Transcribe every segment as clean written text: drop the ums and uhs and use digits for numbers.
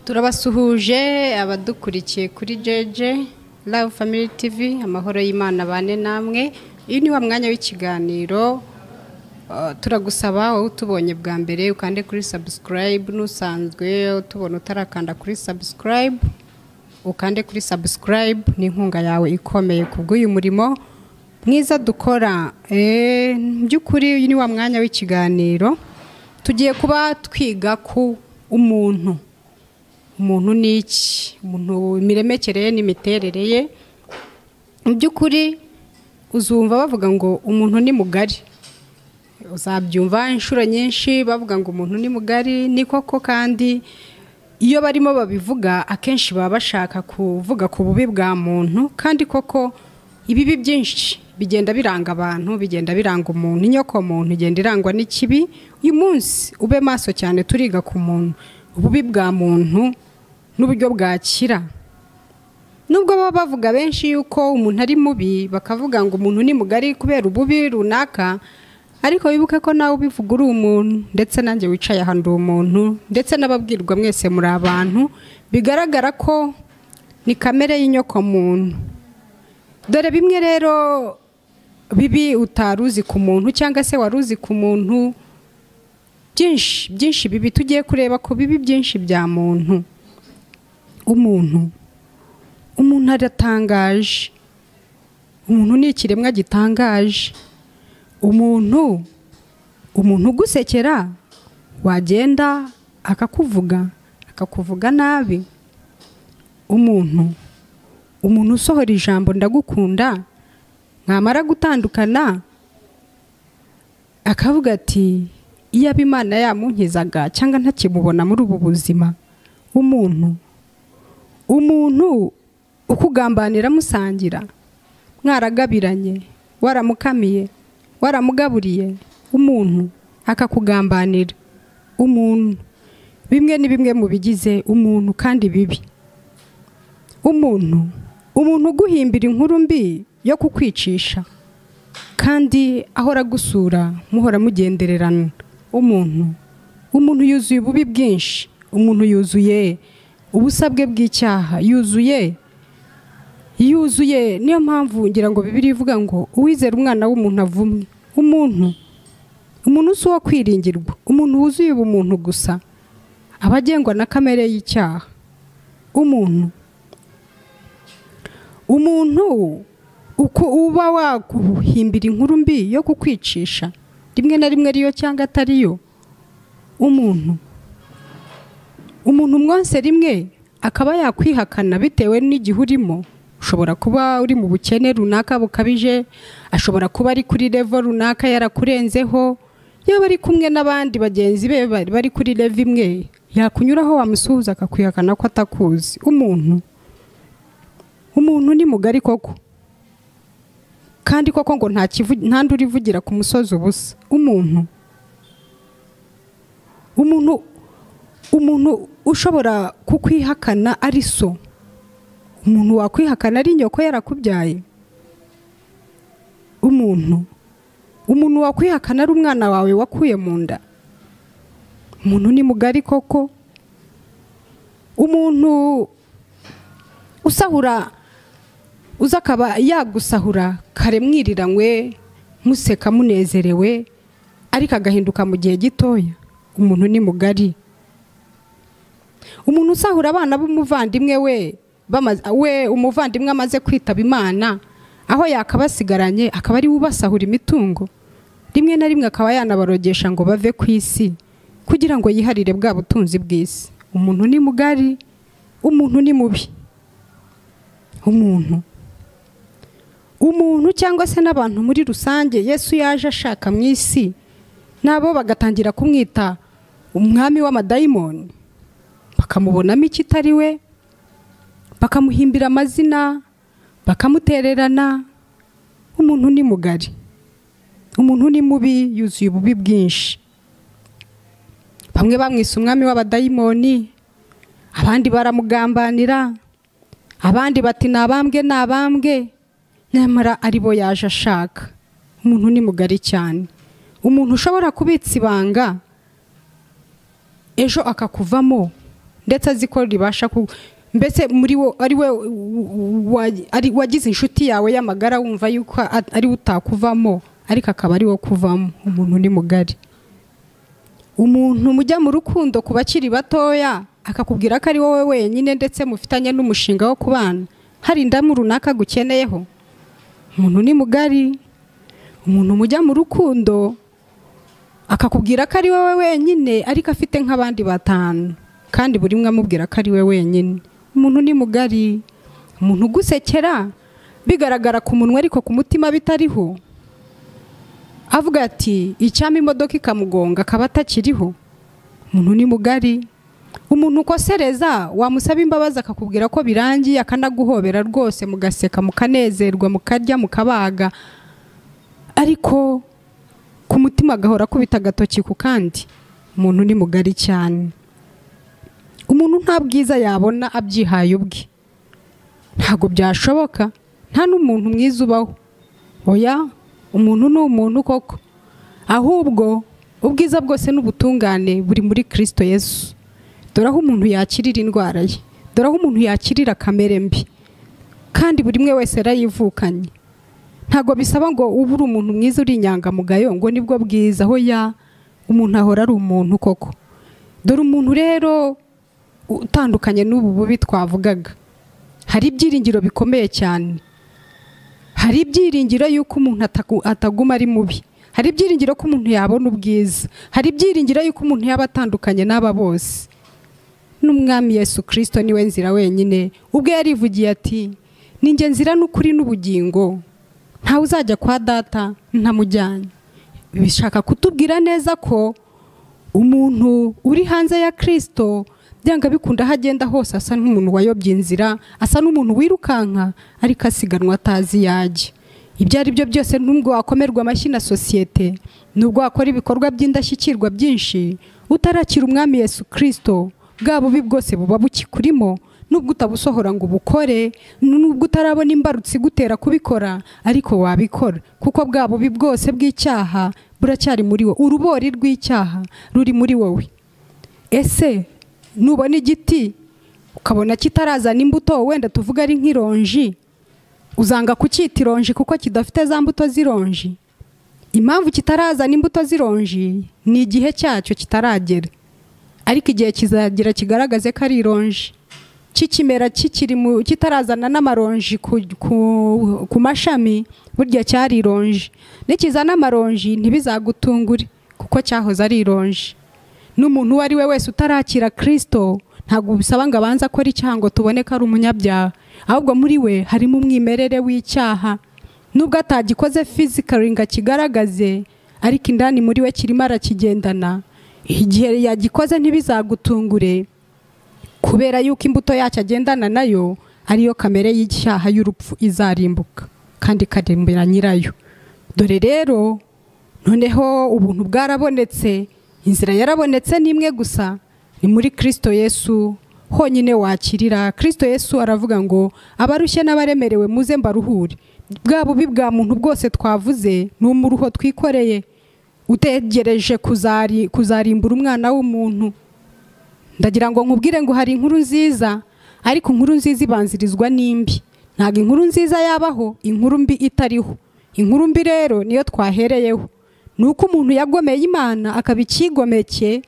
Turabasuhuje abadukurikiye kuri JJ Love Family TV, amahoro y'Imana bane namwe. Uyu ni wa mwanya w'ikiganiro. Turagusaba wowe utubonye bwa mbere ukande kuri subscribe, nusanzwe utubona utarakanda kuri subscribe ukande kuri subscribe. Ni inkunga yawe ikomeye kubw'uyu murimo mwiza dukora. By'ukuri uyu ni wa mwanya w'ikiganiro. Tugiye kuba twiga ku umuntu. Umuntu ni iki? Umuntu imiremekereye n'imiterere ye. Mu by'ukuri uzumva bavuga ngo umuntu ni mugari. Uzabyumva inshuro nyinshi bavuga ngo umuntu ni mugari. Ni koko, kandi iyo barimo babivuga akenshi baba bashaka kuvuga ku bubi bwa muntu, kandi koko ibibi byinshi bigenda biranga abantu, bigenda biranga umuntu. Inyoko muntu igenda irangwa n'ikibi. Uyu munsi ube maso cyane, turiga ku muntu, ububi bwa muntu n'uburyo bwakira. Nubwo baba bavuga benshi yuko umuntu ari mubi, bakavuga ngo umuntu ni mugari kubera ububi runaka, ariko wibuke ko nawe ubivuga uri umuntu, ndetse nanjye wicaye aha ndi umuntu, ndetse n'ababwirwa mwese muri abantu. Bigaragara ko ni kamere y'inyoko muntu. Dore bimwe rero bibi utaruzi ku muntu, cyangwa se waruzi ku muntu. Byinshi bibi tugiye kureba ko bibi byinshi bya muntu. Umuntu aratangaje. Umuntu ni ikiremwa gitangaje. Umuntu ugusekera, wagenda akakuvuga nabi. Umuntu usohora ijambo ndagukunda, mwamara gutandukana akavuga ati iyo Imana yamunkizaga cyangwa ntakimubona muri ubu buzima. Umuntu ukugambanira musangira, mwaragabiranye, waramukamiye, waramugaburiye, umuntu akakugambanira. Umuntu bimwe ni bimwe mu bigize umuntu kandi bibi. Umuntu uguhimbira inkuru mbi yo kukwicisha, kandi ahora gusura muhora mugendererana. Umuntu yuzuye ububi bwinshi. Umuntu yuzuye ubusabwe bw'icyaha, yuzuye. Niyo mpamvu ngira ngo Bibiliya ivuga ngo uwizera umwana w'umuntu avumwe. Umuntu si uwo kwiringirwa. Umuntu wuzuye ubumuntu gusa abagengwa na kamere y'icyaha. Umuntu uba waguhimbira inkuru mbi yo kukwicisha, rimwe na rimwe ariyo cyangwa atariyo. Umuntu mwonse rimwe akaba yakwihakana bitewe n'igihe urimo. Ushobora kuba uri mu bukene runaka bukabije, ashobora kuba ari kuri level runaka yarakurenzeho. Yaba ari kumwe n'abandi bagenzi be bari kuri level imwe, yakunyuraho wamusuhuza akakwihakana ko atakuzi. Umuntu ni mugari koko, kandi koko ngo nta nduri ivugira ku musozi ubusa. Umuntu ushobora kukwihakana ari so. Umuntu wakwihakana ari nyoko yarakubyaye. Umuntu wakwihakana ari umwana wawe wakuye mu nda. Umuntu ni mugari koko. Umuntu usahura, akaba yagusahura kare mwiriranywe museka munezerewe, ariko agahinduka mu gihe gitoya. Umuntu ni mugari. Umuntu usahura abana b'umuvandimwe we umuvandimwe amaze kwitaba Imana, aho yakabasigaranye akaba ari ubasahura imitungo. Rimwe na rimwe akaba yanabarogesha ngo bave ku isi kugira ngo yiharire bwa butunzi bw'isi. Umuntu ni mugari. Umuntu ni mubi. Umuntu cyangwa se n'abantu muri rusange Yesu yaje ashaka mu isi, nabo bagatangira kumwita umwami w'amadayimoni, bakamubonamo ikitari we, bakamuhimbira amazina, bakamutererana. Umuntu ni mugari. Umuntu ni mubi, yuzuye ububi bwinshi. Bamwe bamwise umwami w'abadayimoni, abandi baramugambanira, abandi bati nabambwe, nyamara aribo yaje ashaka. Umuntu ni mugari cyane. Umuntu ushobora kubitsa ibanga ejo akakuvamo ndetse azi ko ribasha mbese muri wo ari we wagize inshuti yawe y'amagara wumva yuko ari utakuvamo ariko akaba ari wo kuvamo. Umuntu ni mugari. Umuntu mujya mu rukundo ku bakiri batoya akakubwira ko ari wowe wenyine ndetse mufitanye n'umushinga wo kubana, hari indamu runaka gukeneyeho, umuntu ni mugari. Umuntu mujya mu rukundo akakubwira ko ari wowe wenyine ariko afite nk'abandi batanu kandi buri umwe amubwira ko ari we wenyine, umuntu ni mugari. Umuntu ugusekera bigaragara ku munwa ariko ku mutima bitariho, avuga ati icyama imodoka ikamugonga akaba atakiriho, umuntu ni mugari. Umuntu ukosereza wamusaba imbabazi akakubwira ko birangiye akanaguhobera rwose, mugaseka mukanezerwa mukarya mukabaga, ariko ku mutima agahora akubita agatoki ku kandi, umuntu ni mugari cyane. Umuntu nta bwiza yabona abyihaye ubwe, ntago byashoboka, nta n'umuntu mwiza ubaho. Oya, umuntu ni umuntu koko, ahubwo ubwiza bwose n'ubutungane buri muri Kristo Yesu. Dore aho umuntu yakirira indwara ye, dore aho umuntu yakirira kamere mbi, kandi buri umwe wese yarayivukanye. Ntago bisaba ngo ube uri umuntu mwiza uri inyangamugayo ngo nibwo bwiza. Hoya, umuntu ahora ari umuntu koko. Dore umuntu rero utandukanye n'ubu bubi twavugaga, hari ibyiringiro bikomeye cyane. Hari ibyiringiro yuko umuntu ataguma ari mubi, hari ibyiringiro ko umuntu yabona ubwiza, hari ibyiringiro yuko umuntu yaba atandukanye n'aba bose. N'umwami Yesu Kristo niwe nzira wenyine, ubwo yarivugiye ati ninjye nzira n'ukuri n'ubugingo, ntawe uzajya kwa data ntamujyanye. Bishaka kutubwira neza ko umuntu uri hanze ya Kristo byanga bikunda hagenda hose asa nk'umuntu wayobye inzira, asa n'umuntu wirukanka ariko asiganwa atazi yajya. Ibyo ari byo byose nubwo wakomerwa amashyi na sosiyete, nubwo wakora ibikorwa by'indashyikirwa byinshi, utarakira umwami Yesu Kristo, bwa bubi bwose buba bukikurimo. Nubwo utabusohora ngo ubukore, nubwo utarabona imbarutsi gutera kubikora, ariko wabikora kuko bwa bubi bwose bw'icyaha buracyari muri wowe, urubori rw'icyaha ruri muri wowe. Ese nubona igiti ukabona kitarazana imbuto, wenda tuvuga ari nk'ironji, uzanga kucyita ironji kuko kidafite za mbuto z'ironji? Impamvu kitarazana imbuto z'ironji ni igihe cyacyo kitaragera, ariko igihe kizagira kigaragaze ko ari ironji. Kikimera kitarazana n'amaronji ku mashami, burya cyari ironji. Nikizana amaronji ntibizagutungure kuko cyahoze ari ironji. N'umuntu uwo ari we wese utarakira Kristo ntabwo bisaba ngo abanze akora icyaha ngo tubone ko ari umunyabyaha, ahubwo muri we harimo umwimerere w'icyaha. Nubwo atagikoze physically ngo akigaragaze, ariko indani muri we kirimo arakigendana. Igihe yagikoze ntibizagutungure, kubera yuko imbuto yacyo agendana nayo ariyo kamere y'icyaha y'urupfu izarimbuka kandi ikarimbura nyirayo. Dore rero noneho ubuntu bwarabonetse, inzira yarabonetse n'imwe gusa, ni muri Kristo Yesu honyine wakirira. Kristo Yesu aravuga ngo abarushye n'abaremerewe muze mbaruhure. Bwa bubi bwa muntu bwose twavuze ni umuruho twikoreye utegereje kuzarimbura umwana w'umuntu. Ndagira ngo nkubwire ngo hari inkuru nziza, ariko inkuru nziza ibanzirizwa n'imbi. Ntabwo inkuru nziza yabaho inkuru mbi itariho. Inkuru mbi rero niyo twahereyeho, nuko umuntu yagomeye Imana akaba ikigomeke,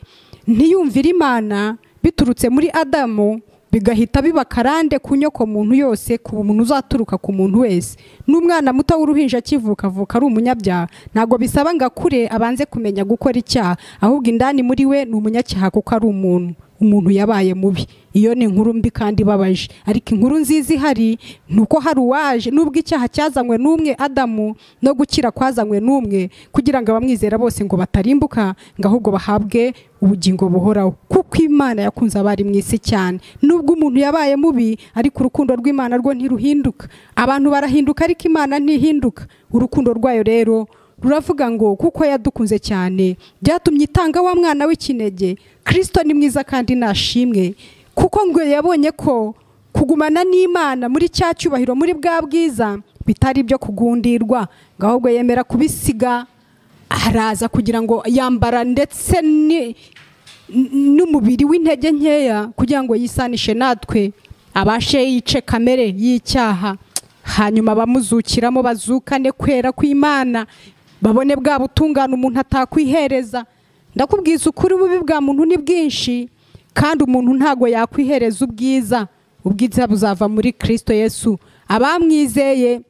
ntiyumvira Imana biturutse muri Adamu, bigahita biba karande ku nyoko muntu yose, ku muntu uzaturuka ku muntu wese. N'umwana muto w'uruhinja akivuka avuka ari umunyabyaha. Ntabwo bisaba ngo akure abanze kumenya gukora icyaha, ahubwo indani muri we ni umunyacyaha kuko ari umuntu yabaye mubi. Iyo ni inkuru mbi kandi ibabaje. Ariko inkuru nziza ihari nuko hari uwaje, nubwo icyaha cyazanywe n'umwe Adamu, no gukira kwazanywe n'umwe, kugira ngo abamwizera bose ngo batarimbuka, ngo ahubwo bahabwe ubugingo buhoraho. Kuko Imana yakunze abari mu isi cyane. Nubwo umuntu yabaye mubi, ariko urukundo rw'Imana rwo ntiruhinduka. Abantu barahinduka ariko Imana ntihinduka. Urukundo rwayo rero ruravuga ngo kuko yadukunze cyane byatumye itanga wa mwana w'ikinege. Kristo ni mwiza kandi nashimwe, kuko ngo yabonye ko kugumana n'Imana muri cya cyubahiro, muri bwa bwiza, bitari byo kugundirwa, ngo ahubwo yemera kubisiga, araza kugira ngo yambara ndetse n'umubiri w'intege nkeya kugira ngo yisanishe natwe, abashe yice kamere y'icyaha, hanyuma bamuzukiramo bazukane kwera kw'Imana, babone bwa butungane umuntu atakwihereza. Ndakubwiza ukuri, ububi bwa muntu ni bwinshi, kandi umuntu ntago yakwihereza ubwiza. Ubwiza buzava muri Kristo Yesu. Abamwizeye,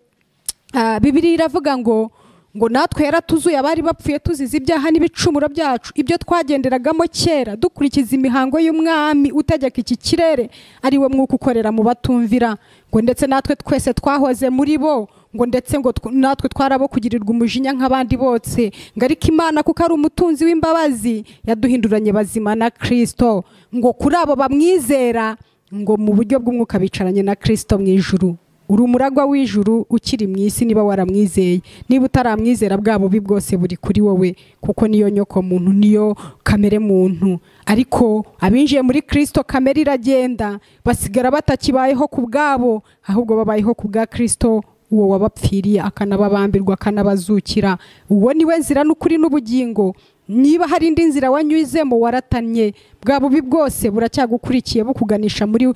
Bibiliya iravuga ngo natwe yaratuzuye abari bapfuye tuzize ibyaha n'ibicumuro byacu, ibyo twagenderagamo kera dukurikiza imihango y'umwami utegeka iki kirere, ari we mwuka ukorera mu batumvira, ngo ndetse natwe twese twahoze muri bo, ngo ndetse ngo natwe twarabo kugirirwa umujinya nk'abandi bose, ngo ariko Imana kuko ari umutunzi w'imbabazi yaduhinduranye bazima na Kristo, ngo kuri abo bamwizera ngo mu buryo bw'umwuka bicaranye na Kristo mu ijuru. Uri umuragwa w'ijuru ukiri mu isi niba waramwizeye. Niba utaramwizera, bwa bubi bwose buri kuri wowe, kuko niyo nyoko muntu, niyo kamere muntu. Ariko abinjiye muri Kristo kamere iragenda, basigara batakibayeho ku bwabo, ahubwo babayeho ku bwa Kristo, uwo wabapfiriye akanababambirwa akanabazukira. Uwo niwe nzira n'ukuri n'ubugingo. Niba hari indi nzira wanyuzemo waratanye, bwa bubi bwose buracyagukurikiye bukuganisha muri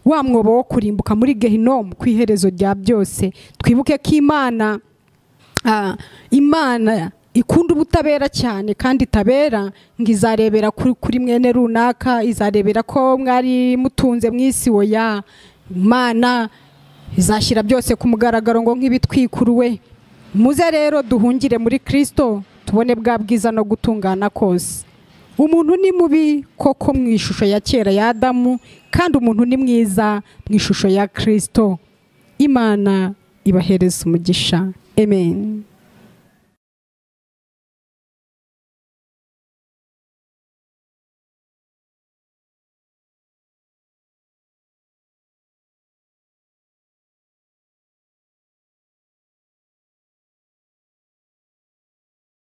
wa mwobo wo kurimbuka, muri Gehinomu, ku iherezo rya byose. Twibuke ko Imana ikunda ubutabera cyane, kandi itabera ngo izarebera kuri mwene runaka, izarebera ko mwari mutunze mu isi. Oya, Imana izashyira byose ku mugaragaro ngo nk'ibitwikuruwe. Muze rero duhungire muri Kristo, tubone bwa bwiza no gutungana kose. Umuntu ni mubi koko mu ishusho ya kera ya Adamu, kandi umuntu ni mwiza mu ishusho ya Kristo. Imana ibahereza umugisha. Amen.